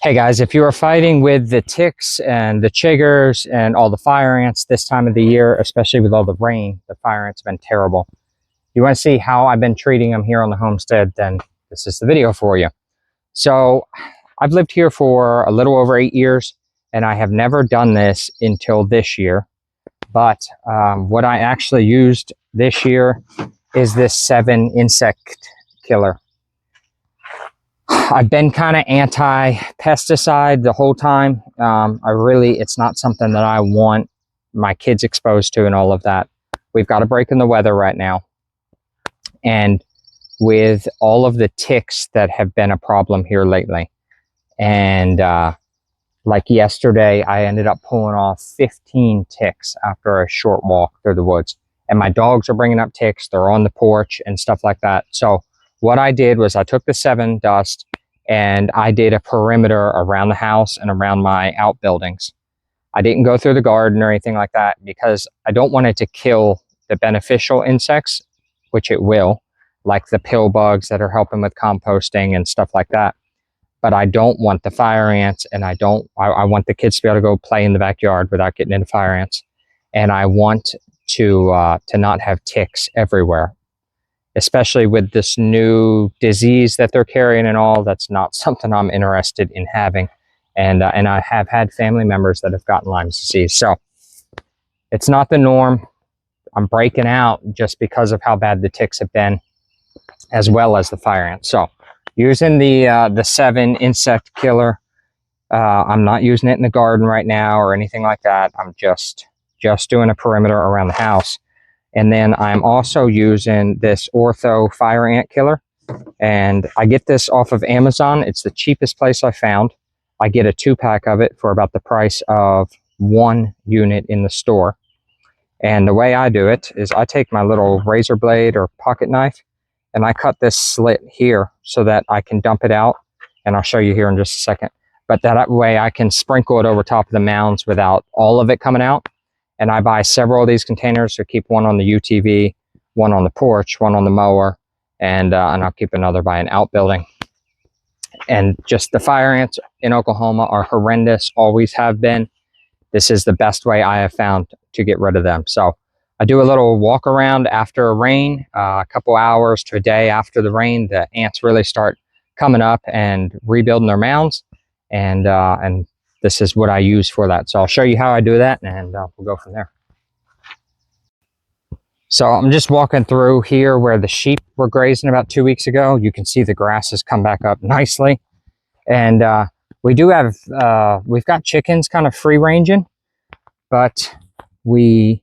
Hey guys, if you are fighting with the ticks and the chiggers and all the fire ants this time of the year, especially with all the rain, the fire ants have been terrible. You want to see how I've been treating them here on the homestead, then this is the video for you. So I've lived here for a little over 8 years, and I have never done this until this year. But what I actually used this year is this 7 insect killer. I've been kind of anti-pesticide the whole time. It's not something that I want my kids exposed to and all of that. We've got a break in the weather right now. And with all of the ticks that have been a problem here lately. And like yesterday, I ended up pulling off 15 ticks after a short walk through the woods. And my dogs are bringing up ticks. They're on the porch and stuff like that. So what I did was I took the 7 dust and I did a perimeter around the house and around my outbuildings. I didn't go through the garden or anything like that because I don't want it to kill the beneficial insects, which it will, like the pill bugs that are helping with composting and stuff like that. But I don't want the fire ants, and I want the kids to be able to go play in the backyard without getting into fire ants. And I want to not have ticks everywhere. Especially with this new disease that they're carrying and all, that's not something I'm interested in having. And I have had family members that have gotten Lyme's disease. So it's not the norm. I'm breaking out just because of how bad the ticks have been, as well as the fire ants. So using the 7 insect killer. I'm not using it in the garden right now or anything like that. I'm just doing a perimeter around the house. And then I'm also using this Ortho fire ant killer. And I get this off of Amazon. It's the cheapest place I found. I get a 2-pack of it for about the price of 1 unit in the store. And the way I do it is I take my little razor blade or pocket knife and I cut this slit here so that I can dump it out. And I'll show you here in just a second. But that way I can sprinkle it over top of the mounds without all of it coming out. And I buy several of these containers to keep one on the UTV, one on the porch, one on the mower, and I'll keep another by an outbuilding. And just the fire ants in Oklahoma are horrendous, always have been. This is the best way I have found to get rid of them. So I do a little walk around after a rain, a couple hours to a day after the rain. The ants really start coming up and rebuilding their mounds, and this is what I use for that. So I'll show you how I do that, and we'll go from there. So I'm just walking through here where the sheep were grazing about 2 weeks ago. You can see the grass has come back up nicely. And we do have, we've got chickens kind of free ranging, but they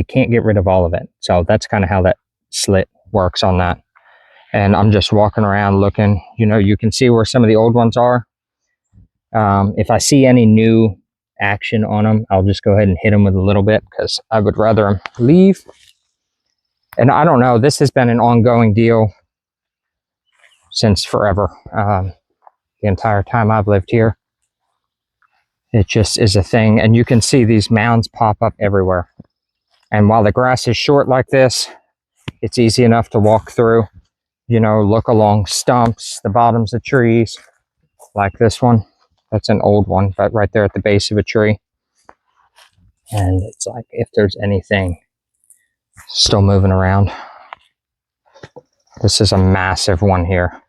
can't get rid of all of it. So that's kind of how that slit works on that. And I'm just walking around looking, you can see where some of the old ones are. If I see any new action on them, I'll just go ahead and hit them with a little bit because I would rather them leave. And I don't know, this has been an ongoing deal since forever. The entire time I've lived here, it just is a thing. And you can see these mounds pop up everywhere. And while the grass is short like this, it's easy enough to walk through, look along stumps, the bottoms of trees, like this one. That's an old one, but right there at the base of a tree. And it's like, if there's anything still moving around. This is a massive one here.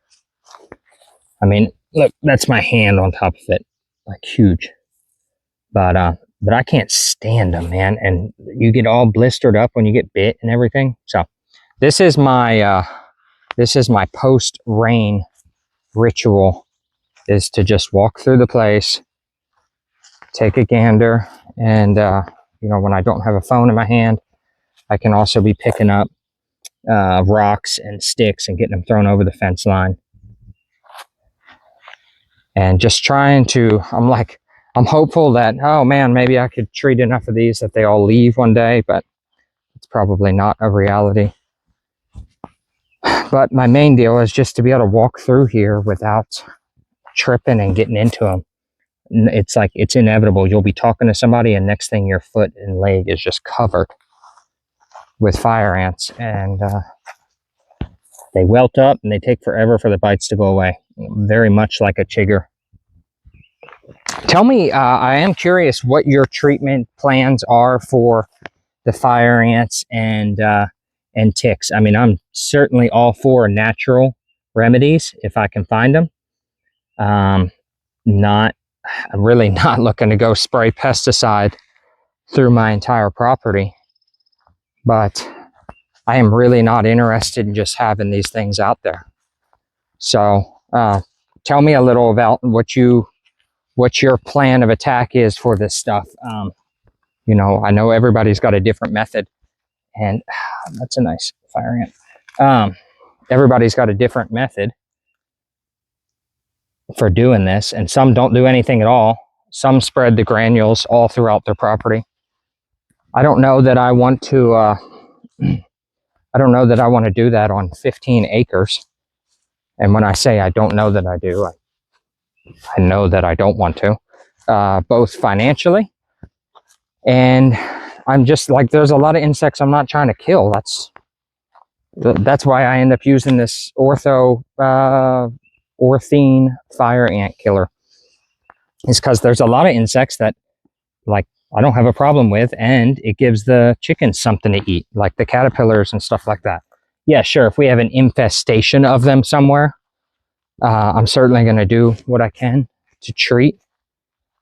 I mean, look, that's my hand on top of it, like huge. But I can't stand them, man. And you get all blistered up when you get bit and everything. So this is my post-rain ritual, is to just walk through the place, take a gander, and when I don't have a phone in my hand, I can also be picking up rocks and sticks and getting them thrown over the fence line. And just trying to, I'm hopeful that, oh man, maybe I could treat enough of these that they all leave one day, but it's probably not a reality. But my main deal is just to be able to walk through here without tripping and getting into them. It's like, it's inevitable. You'll be talking to somebody and next thing your foot and leg is just covered with fire ants, and they welt up and they take forever for the bites to go away. very much like a chigger. Tell me, I am curious what your treatment plans are for the fire ants and ticks. I mean, I'm certainly all for natural remedies if I can find them. I'm really not looking to go spray pesticide through my entire property, but I am really not interested in just having these things out there. So tell me a little about what your plan of attack is for this stuff. You know, I know everybody's got a different method, and that's a nice fire ant. Everybody's got a different method for doing this, and some don't do anything at all. Some spread the granules all throughout their property. I don't know that I want to. I don't know that I want to do that on 15 acres. And when I say I don't know that I do, I know that I don't want to, both financially, and I'm just like, there's a lot of insects I'm not trying to kill. That's why I end up using this orthene fire ant killer, is because there's a lot of insects that, like, I don't have a problem with, and it gives the chickens something to eat, like the caterpillars and stuff like that. Yeah, sure, if we have an infestation of them somewhere, I'm certainly going to do what I can to treat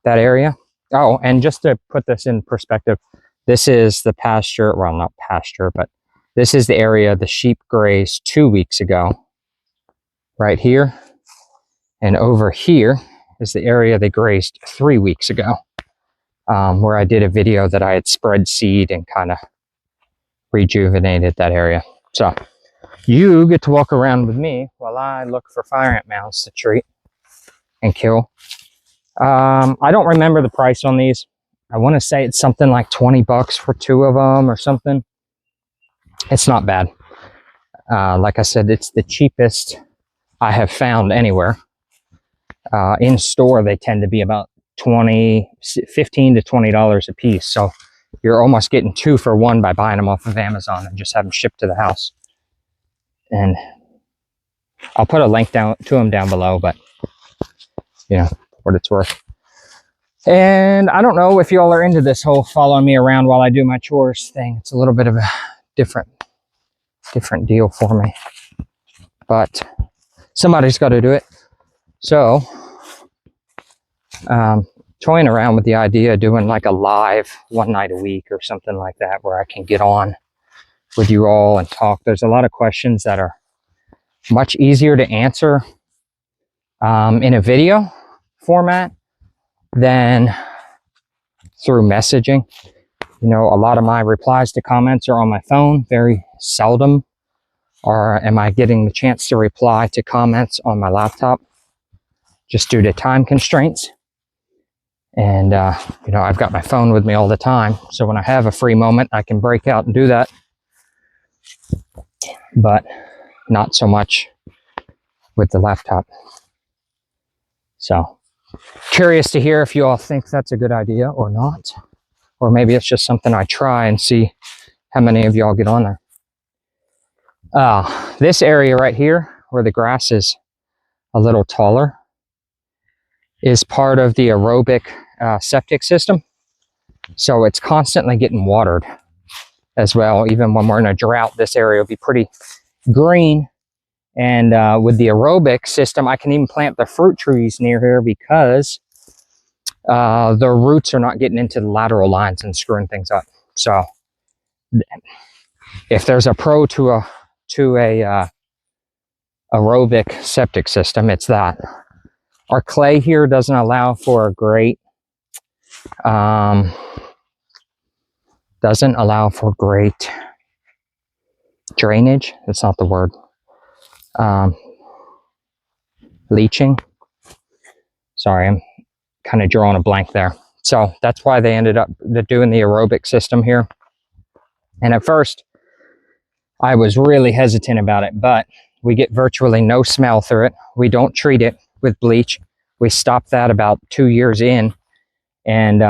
that area. Oh, and just to put this in perspective, this is the pasture, well, not pasture, but this is the area the sheep grazed 2 weeks ago, right here. And over here is the area they grazed 3 weeks ago, where I did a video that I had spread seed and kind of rejuvenated that area. So you get to walk around with me while I look for fire ant mounds to treat and kill. I don't remember the price on these. I want to say it's something like 20 bucks for 2 of them or something. It's not bad. Like I said, it's the cheapest I have found anywhere. In store, they tend to be about $15 to $20 a piece. So you're almost getting 2 for 1 by buying them off of Amazon and just have them shipped to the house. And I'll put a link to them down below, but you know, what it's worth. And I don't know if y'all are into this whole following me around while I do my chores thing. It's a little bit of a different deal for me, but somebody's got to do it. So toying around with the idea of doing like a live 1 night a week or something like that, where I can get on with you all and talk. There's a lot of questions that are much easier to answer in a video format than through messaging. You know, a lot of my replies to comments are on my phone. Very seldom or am I getting the chance to reply to comments on my laptop, just due to time constraints. And you know, I've got my phone with me all the time, so when I have a free moment, I can break out and do that, but not so much with the laptop. So curious to hear if you all think that's a good idea or not, or maybe it's just something I try and see how many of y'all get on there. This area right here, where the grass is a little taller, is part of the aerobic septic system. So it's constantly getting watered as well. Even when we're in a drought, this area will be pretty green. And with the aerobic system, I can even plant the fruit trees near here because the roots are not getting into the lateral lines and screwing things up. So if there's a pro to a aerobic septic system, it's that. Our clay here doesn't allow for a great drainage. That's not the word. Leaching. Sorry, I'm kind of drawing a blank there. So that's why they ended up doing the aerobic system here. And at first, I was really hesitant about it, but we get virtually no smell through it. We don't treat it with bleach. We stopped that about 2 years in, and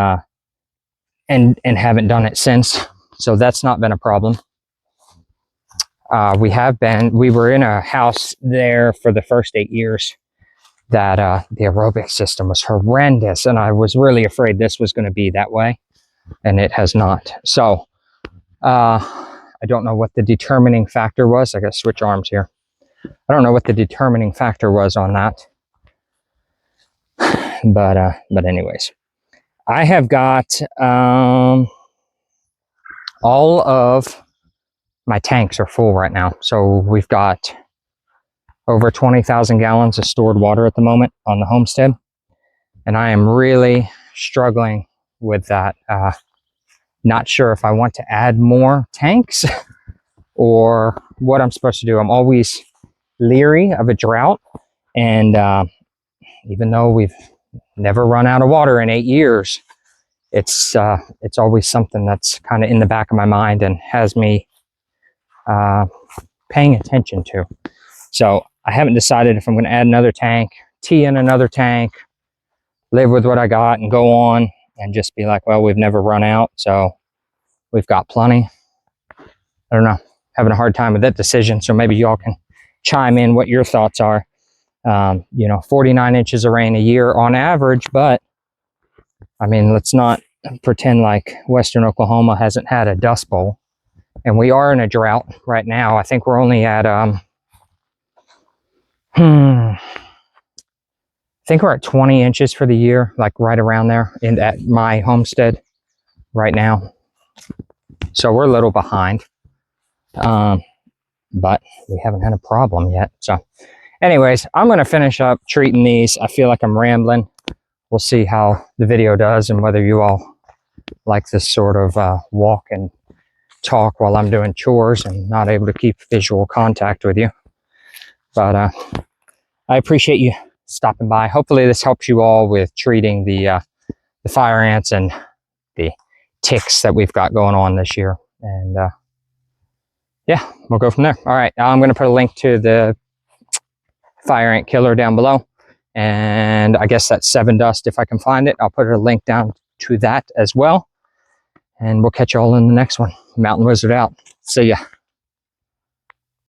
haven't done it since. So that's not been a problem. We were in a house there for the first 8 years, that the aerobic system was horrendous, and I was really afraid this was going to be that way, and it has not. So I don't know what the determining factor was. I got to switch arms here. I don't know what the determining factor was on that, but anyways, I have got all of my tanks are full right now. So we've got over 20,000 gallons of stored water at the moment on the Homestead. And I am really struggling with that. Not sure if I want to add more tanks or what I'm supposed to do. I'm always leery of a drought. And even though we've never run out of water in 8 years, it's always something that's kind of in the back of my mind and has me paying attention to. So I haven't decided if I'm going to add another tank, tee in another tank, live with what I got and go on and just be like, well, we've never run out, so we've got plenty. I don't know, having a hard time with that decision. So maybe y'all can chime in what your thoughts are. 49 inches of rain a year on average, but I mean, let's not pretend like Western Oklahoma hasn't had a dust bowl. And we are in a drought right now. I think we're only at, I think we're at 20 inches for the year, like right around there at my homestead right now. So we're a little behind, but we haven't had a problem yet. So anyways, I'm going to finish up treating these. I feel like I'm rambling. We'll see how the video does and whether you all like this sort of walk and talk while I'm doing chores and not able to keep visual contact with you. But I appreciate you stopping by. Hopefully this helps you all with treating the fire ants and the ticks that we've got going on this year. And yeah, we'll go from there. All right, I'm going to put a link to the fire ant killer down below. And I guess that's 7 Dust. If I can find it, I'll put a link down to that as well. And we'll catch you all in the next one. Mountain Wizard out. See ya.